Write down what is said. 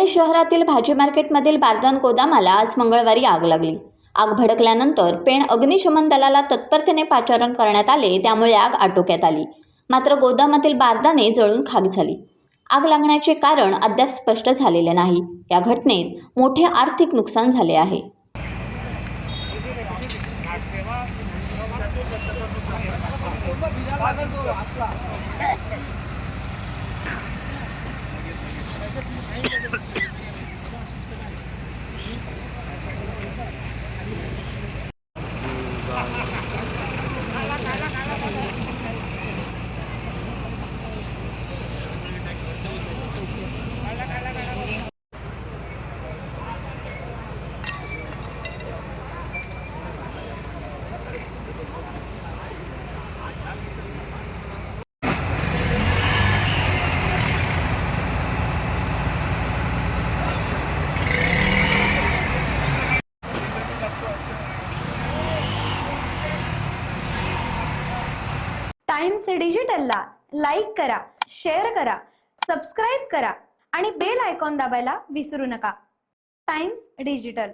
शहरातील भाजी मार्केटमधील बारदान गोदामाला आज मंगळवारी आग लागली। आग भडकल्यानंतर पेण अग्निशमन दलाला तत्परतेने पाचारण करण्यात आले, त्यामुळे आग आटोक्यात आली। मात्र गोदामातील बारदाने जळून खाक झाली। आग लागण्याचे कारण अद्याप स्पष्ट झालेले नाही। या घटनेत मोठे आर्थिक नुकसान झाले आहे। टाइम्स डिजिटलला लाईक करा, शेअर करा, सबस्क्राइब करा आणि बेल आयकॉन दाबायला विसरू नका। Times digital.